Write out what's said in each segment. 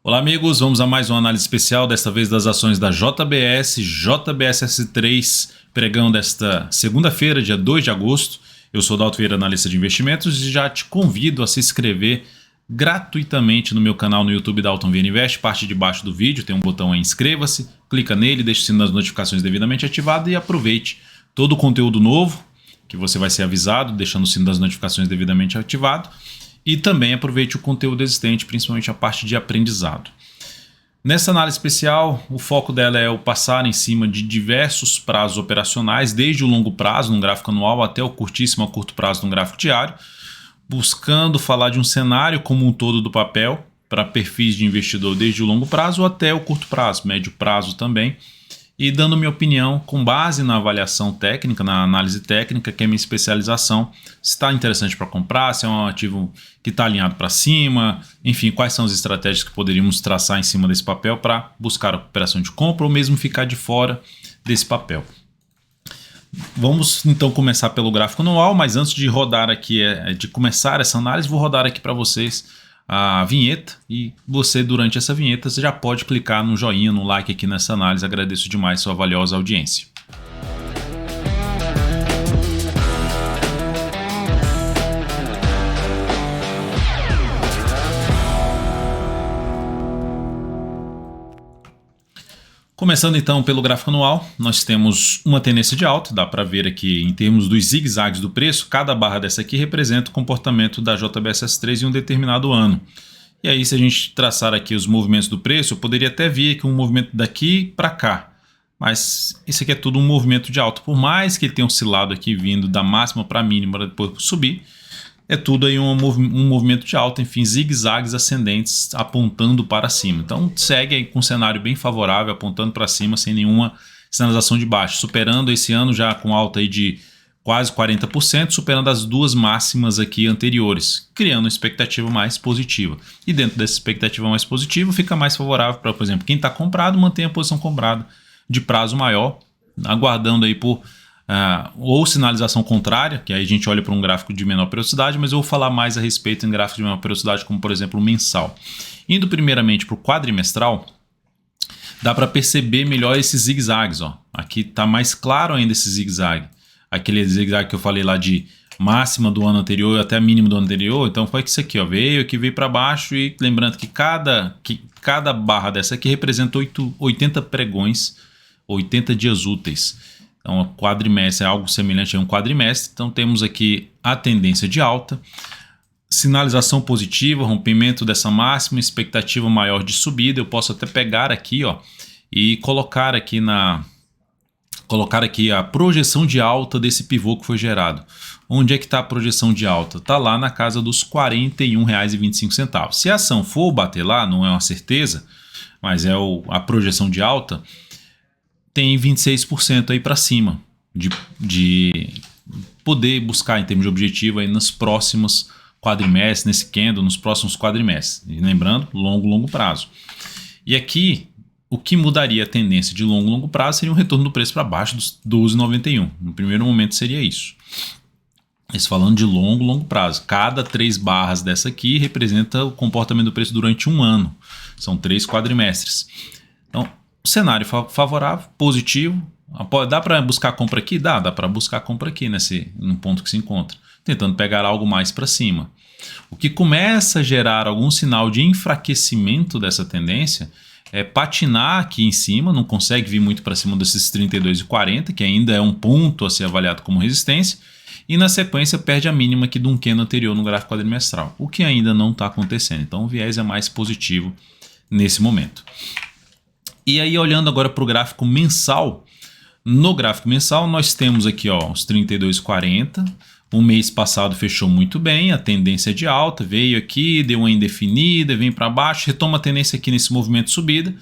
Olá amigos, vamos a mais uma análise especial, desta vez das ações da JBS-S3, pregão desta segunda-feira, dia 2 de agosto. Eu sou Dalton Vieira, analista de investimentos, e já te convido a se inscrever gratuitamente no meu canal no YouTube Dalton Vieira Invest. Parte de baixo do vídeo tem um botão aí, inscreva-se, clica nele, deixe o sino das notificações devidamente ativado e aproveite todo o conteúdo novo, que você vai ser avisado, deixando o sino das notificações devidamente ativado. E também aproveite o conteúdo existente, principalmente a parte de aprendizado. Nessa análise especial, o foco dela é o passar em cima de diversos prazos operacionais, desde o longo prazo, num gráfico anual, até o curtíssimo a curto prazo, num gráfico diário, buscando falar de um cenário como um todo do papel, para perfis de investidor desde o longo prazo até o curto prazo, médio prazo também, e dando minha opinião com base na avaliação técnica, na análise técnica, que é minha especialização, se está interessante para comprar, se é um ativo que está alinhado para cima, enfim, quais são as estratégias que poderíamos traçar em cima desse papel para buscar a operação de compra ou mesmo ficar de fora desse papel. Vamos então começar pelo gráfico anual, mas antes de rodar aqui, de começar essa análise, vou rodar aqui para vocês a vinheta, e você, durante essa vinheta, você já pode clicar no joinha, no like aqui nessa análise. Agradeço demais sua valiosa audiência. Começando então pelo gráfico anual, nós temos uma tendência de alta. Dá para ver aqui em termos dos zigue-zagues do preço, cada barra dessa aqui representa o comportamento da JBS-S3 em um determinado ano. E aí, se a gente traçar aqui os movimentos do preço, eu poderia até vir aqui um movimento daqui para cá, mas isso aqui é tudo um movimento de alta. Por mais que ele tenha oscilado aqui vindo da máxima para a mínima para depois subir, é tudo aí um movimento de alta, enfim, zigue-zagues ascendentes apontando para cima. Então segue aí com um cenário bem favorável, apontando para cima sem nenhuma sinalização de baixo, superando esse ano já com alta aí de quase 40%, superando as duas máximas aqui anteriores, criando uma expectativa mais positiva. E dentro dessa expectativa mais positiva, fica mais favorável para, por exemplo, quem está comprado, mantém a posição comprada de prazo maior, aguardando aí por ou sinalização contrária, que aí a gente olha para um gráfico de menor periodicidade, mas eu vou falar mais a respeito em gráfico de menor periodicidade, como por exemplo o mensal. Indo primeiramente para o quadrimestral, dá para perceber melhor esses zigue-zagues. Aqui está mais claro ainda esse zigue-zague. Aquele zigue-zague que eu falei lá de máxima do ano anterior até a mínima do ano anterior, então foi isso aqui, veio para baixo, e lembrando que cada barra dessa aqui representa 80 pregões, 80 dias úteis. Então, o quadrimestre é algo semelhante a um quadrimestre. Então, temos aqui a tendência de alta, sinalização positiva, rompimento dessa máxima, expectativa maior de subida. Eu posso até pegar aqui, e colocar aqui a projeção de alta desse pivô que foi gerado. Onde é que está a projeção de alta? Está lá na casa dos R$ 41,25. Se a ação for bater lá, não é uma certeza, mas é a projeção de alta, tem 26% aí para cima de poder buscar em termos de objetivo aí nos próximos quadrimestres, nesse candle, nos próximos quadrimestres. E lembrando, longo prazo. E aqui, o que mudaria a tendência de longo prazo seria um retorno do preço para baixo dos 12,91. No primeiro momento seria isso. Mas falando de longo prazo, cada 3 barras dessa aqui representa o comportamento do preço durante um ano. São 3 quadrimestres. Então, cenário favorável, positivo. Dá para buscar compra aqui? Dá para buscar compra aqui no ponto que se encontra, tentando pegar algo mais para cima. O que começa a gerar algum sinal de enfraquecimento dessa tendência é patinar aqui em cima, não consegue vir muito para cima desses 32,40, que ainda é um ponto a ser avaliado como resistência, e na sequência perde a mínima aqui de um candle anterior no gráfico quadrimestral, o que ainda não está acontecendo. Então o viés é mais positivo nesse momento. E aí, olhando agora para o gráfico mensal, no gráfico mensal nós temos aqui os 32,40. O mês passado fechou muito bem, a tendência de alta, veio aqui, deu uma indefinida, vem para baixo, retoma a tendência aqui nesse movimento de subida,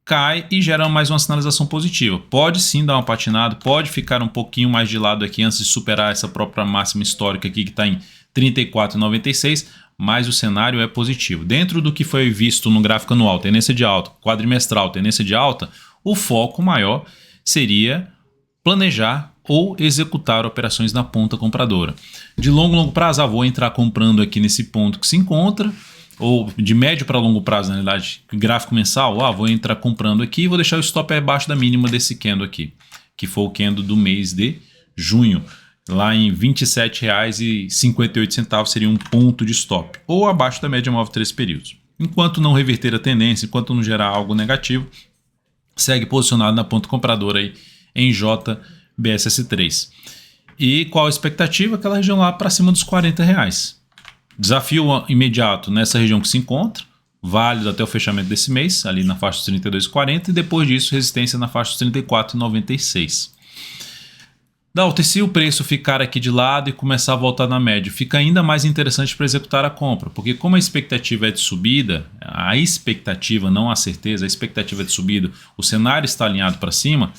cai e gera mais uma sinalização positiva. Pode sim dar uma patinada, pode ficar um pouquinho mais de lado aqui antes de superar essa própria máxima histórica aqui que está em 34,96, mas o cenário é positivo. Dentro do que foi visto no gráfico anual, tendência de alta, quadrimestral, tendência de alta, o foco maior seria planejar ou executar operações na ponta compradora. De longo prazo, vou entrar comprando aqui nesse ponto que se encontra, ou de médio para longo prazo, na realidade, gráfico mensal, vou entrar comprando aqui e vou deixar o stop abaixo da mínima desse candle aqui, que foi o candle do mês de junho, lá em R$ 27,58 seria um ponto de stop, ou abaixo da média móvel 3 períodos. Enquanto não reverter a tendência, enquanto não gerar algo negativo, segue posicionado na ponta compradora aí em JBSS3. E qual a expectativa? Aquela região lá para cima dos R$40. Desafio imediato nessa região que se encontra, válido até o fechamento desse mês, ali na faixa dos 32,40, e depois disso resistência na faixa dos 34,96. Dalton, e se o preço ficar aqui de lado e começar a voltar na média, fica ainda mais interessante para executar a compra, porque como a expectativa é de subida, a expectativa, não a certeza, a expectativa é de subida, o cenário está alinhado para cima,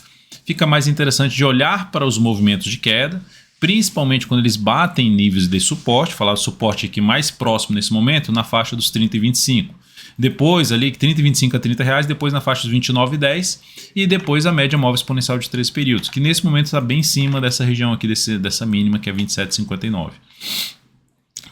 fica mais interessante de olhar para os movimentos de queda, principalmente quando eles batem em níveis de suporte, falar do suporte aqui mais próximo nesse momento, na faixa dos 30,25. Depois ali 30,25 a R$30, depois na faixa dos 29,10 e depois a média móvel exponencial de 3 períodos, que nesse momento está bem em cima dessa região aqui, dessa mínima que é 27,59.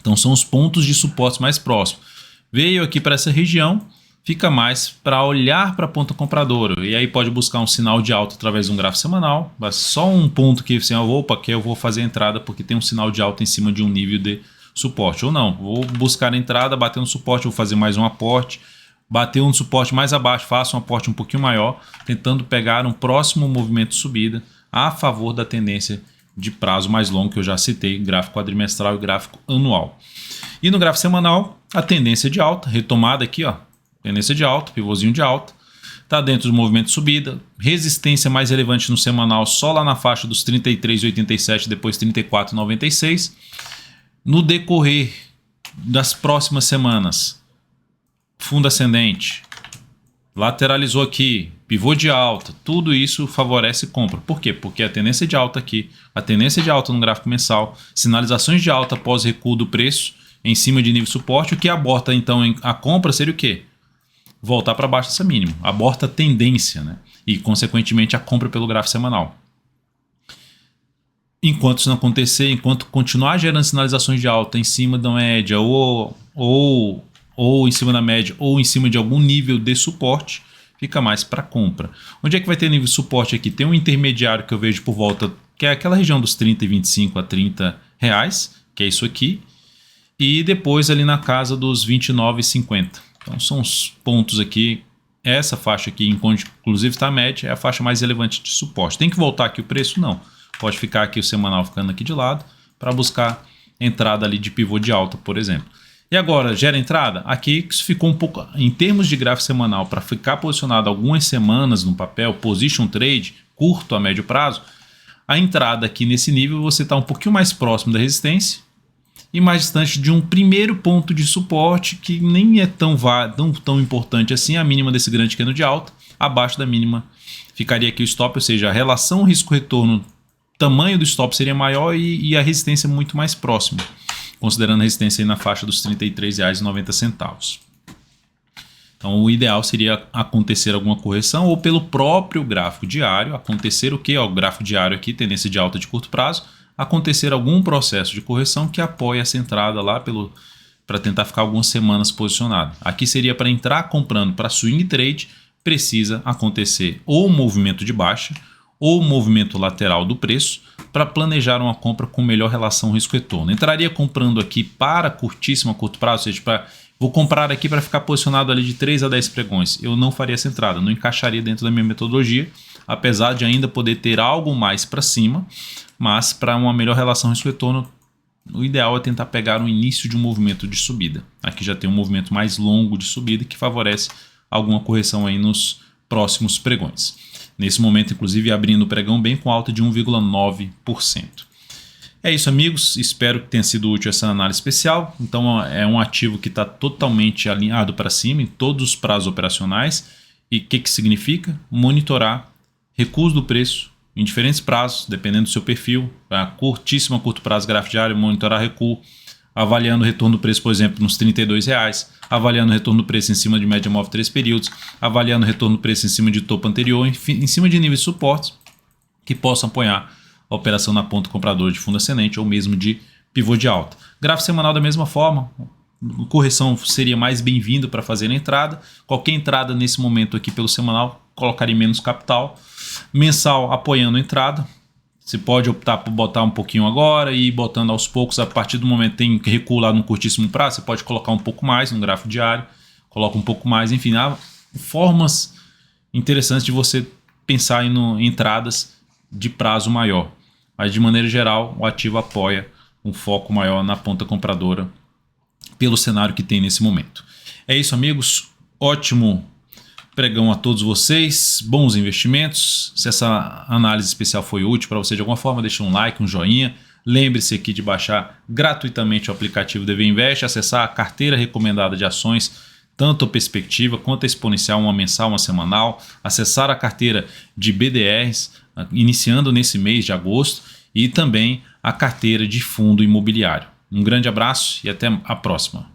Então são os pontos de suporte mais próximos. Veio aqui para essa região, fica mais para olhar para a ponta compradora. E aí pode buscar um sinal de alta através de um gráfico semanal. Mas só um ponto que assim, que eu vou fazer a entrada porque tem um sinal de alta em cima de um nível de suporte. Ou não, vou buscar a entrada, bater no suporte, vou fazer mais um aporte. Bater um suporte mais abaixo, faço um aporte um pouquinho maior, tentando pegar um próximo movimento de subida a favor da tendência de prazo mais longo que eu já citei, gráfico quadrimestral e gráfico anual. E no gráfico semanal, a tendência de alta, retomada aqui, tendência de alta, pivôzinho de alta, está dentro do movimento de subida, resistência mais relevante no semanal só lá na faixa dos 33,87, depois 34,96. No decorrer das próximas semanas, fundo ascendente, lateralizou aqui, pivô de alta, tudo isso favorece compra. Por quê? Porque a tendência de alta aqui, a tendência de alta no gráfico mensal, sinalizações de alta após recuo do preço em cima de nível de suporte, o que aborta então a compra seria o quê? Voltar para baixo dessa mínima, aborta a tendência, né? E consequentemente a compra pelo gráfico semanal. Enquanto isso não acontecer, enquanto continuar gerando sinalizações de alta em cima da média ou em cima da média ou em cima de algum nível de suporte, fica mais para compra. Onde é que vai ter nível de suporte aqui? Tem um intermediário que eu vejo por volta, que é aquela região dos 30,25 a R$30, que é isso aqui, e depois ali na casa dos 29,50. Então são os pontos aqui, essa faixa aqui, inclusive está a média, é a faixa mais relevante de suporte. Tem que voltar aqui o preço? Não. Pode ficar aqui o semanal ficando aqui de lado para buscar entrada ali de pivô de alta, por exemplo. E agora, gera entrada? Aqui ficou um pouco, em termos de gráfico semanal, para ficar posicionado algumas semanas no papel, position trade, curto a médio prazo, a entrada aqui nesse nível você está um pouquinho mais próximo da resistência e mais distante de um primeiro ponto de suporte que nem é tão importante assim, a mínima desse grande candle de alta, abaixo da mínima ficaria aqui o stop, ou seja, a relação risco-retorno, tamanho do stop seria maior e a resistência muito mais próxima, considerando a resistência aí na faixa dos R$ 33,90. Então o ideal seria acontecer alguma correção ou pelo próprio gráfico diário, acontecer o que? O gráfico diário aqui, tendência de alta de curto prazo, acontecer algum processo de correção que apoie essa entrada lá para tentar ficar algumas semanas posicionado. Aqui seria para entrar comprando para swing trade, precisa acontecer ou movimento de baixa ou movimento lateral do preço para planejar uma compra com melhor relação risco-retorno. Entraria comprando aqui para curtíssimo a curto prazo, ou seja, vou comprar aqui para ficar posicionado ali de 3 a 10 pregões. Eu não faria essa entrada, não encaixaria dentro da minha metodologia, apesar de ainda poder ter algo mais para cima, mas para uma melhor relação risco-retorno, o ideal é tentar pegar o início de um movimento de subida. Aqui já tem um movimento mais longo de subida que favorece alguma correção aí nos próximos pregões. Nesse momento, inclusive, abrindo o pregão bem com alta de 1,9%. É isso, amigos. Espero que tenha sido útil essa análise especial. Então, é um ativo que está totalmente alinhado para cima em todos os prazos operacionais. E o que significa? Monitorar recuos do preço em diferentes prazos, dependendo do seu perfil. A curtíssimo a curto prazo, gráfico diário, monitorar recuo, avaliando o retorno do preço, por exemplo, nos R$ 32, avaliando o retorno do preço em cima de média móvel 3 períodos, avaliando o retorno do preço em cima de topo anterior, enfim, em cima de níveis de suporte que possam apoiar a operação na ponta compradora de fundo ascendente ou mesmo de pivô de alta. Gráfico semanal da mesma forma, correção seria mais bem-vinda para fazer a entrada. Qualquer entrada nesse momento aqui pelo semanal colocaria menos capital. Mensal apoiando a entrada. Você pode optar por botar um pouquinho agora e ir botando aos poucos. A partir do momento que tem recuo lá no curtíssimo prazo, você pode colocar um pouco mais no gráfico diário. Coloca um pouco mais. Enfim, há formas interessantes de você pensar em entradas de prazo maior. Mas de maneira geral, o ativo apoia um foco maior na ponta compradora pelo cenário que tem nesse momento. É isso, amigos. Ótimo pregão a todos vocês. Bons investimentos. Se essa análise especial foi útil para você de alguma forma, deixe um like, um joinha. Lembre-se aqui de baixar gratuitamente o aplicativo DV Invest, acessar a carteira recomendada de ações, tanto a perspectiva quanto a exponencial, uma mensal, uma semanal. Acessar a carteira de BDRs, iniciando nesse mês de agosto, e também a carteira de fundo imobiliário. Um grande abraço e até a próxima.